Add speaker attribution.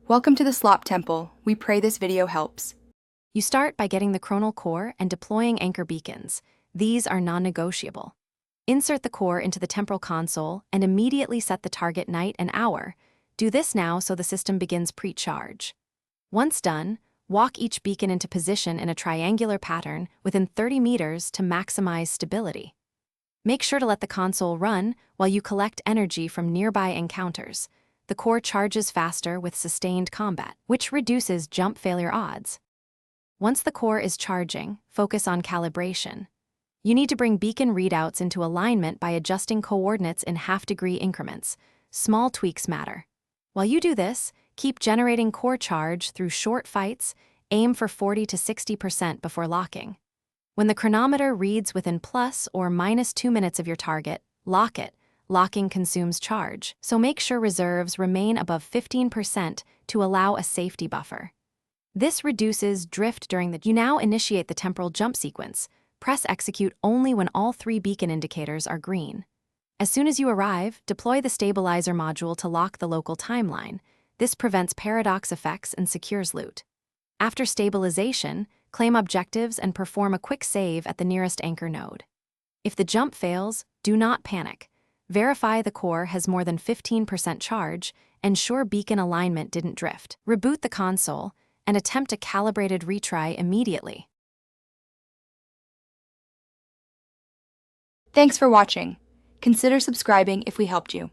Speaker 1: Welcome to the Slop Temple. We pray this video helps.
Speaker 2: You start by getting the chronal core and deploying anchor beacons. These are non-negotiable. Insert the core into the temporal console and immediately set the target night and hour. Do this now so the system begins pre-charge. Once done, walk each beacon into position in a triangular pattern within 30 meters to maximize stability. Make sure to let the console run while you collect energy from nearby encounters. The core charges faster with sustained combat, which reduces jump failure odds. Once the core is charging, focus on calibration. You need to bring beacon readouts into alignment by adjusting coordinates in half-degree increments. Small tweaks matter. While you do this, keep generating core charge through short fights. Aim for 40 to 60% before locking. When the chronometer reads within plus or minus 2 minutes of your target, lock it. Locking consumes charge, so make sure reserves remain above 15% to allow a safety buffer. This reduces drift during the... You now initiate the temporal jump sequence. Press execute only when all 3 beacon indicators are green. As soon as you arrive, deploy the stabilizer module to lock the local timeline. This prevents paradox effects and secures loot. After stabilization, claim objectives and perform a quick save at the nearest anchor node. If the jump fails, do not panic. Verify the core has more than 15% charge, ensure beacon alignment didn't drift. Reboot the console, and attempt a calibrated retry immediately.
Speaker 1: Thanks for watching. Consider subscribing if we helped you.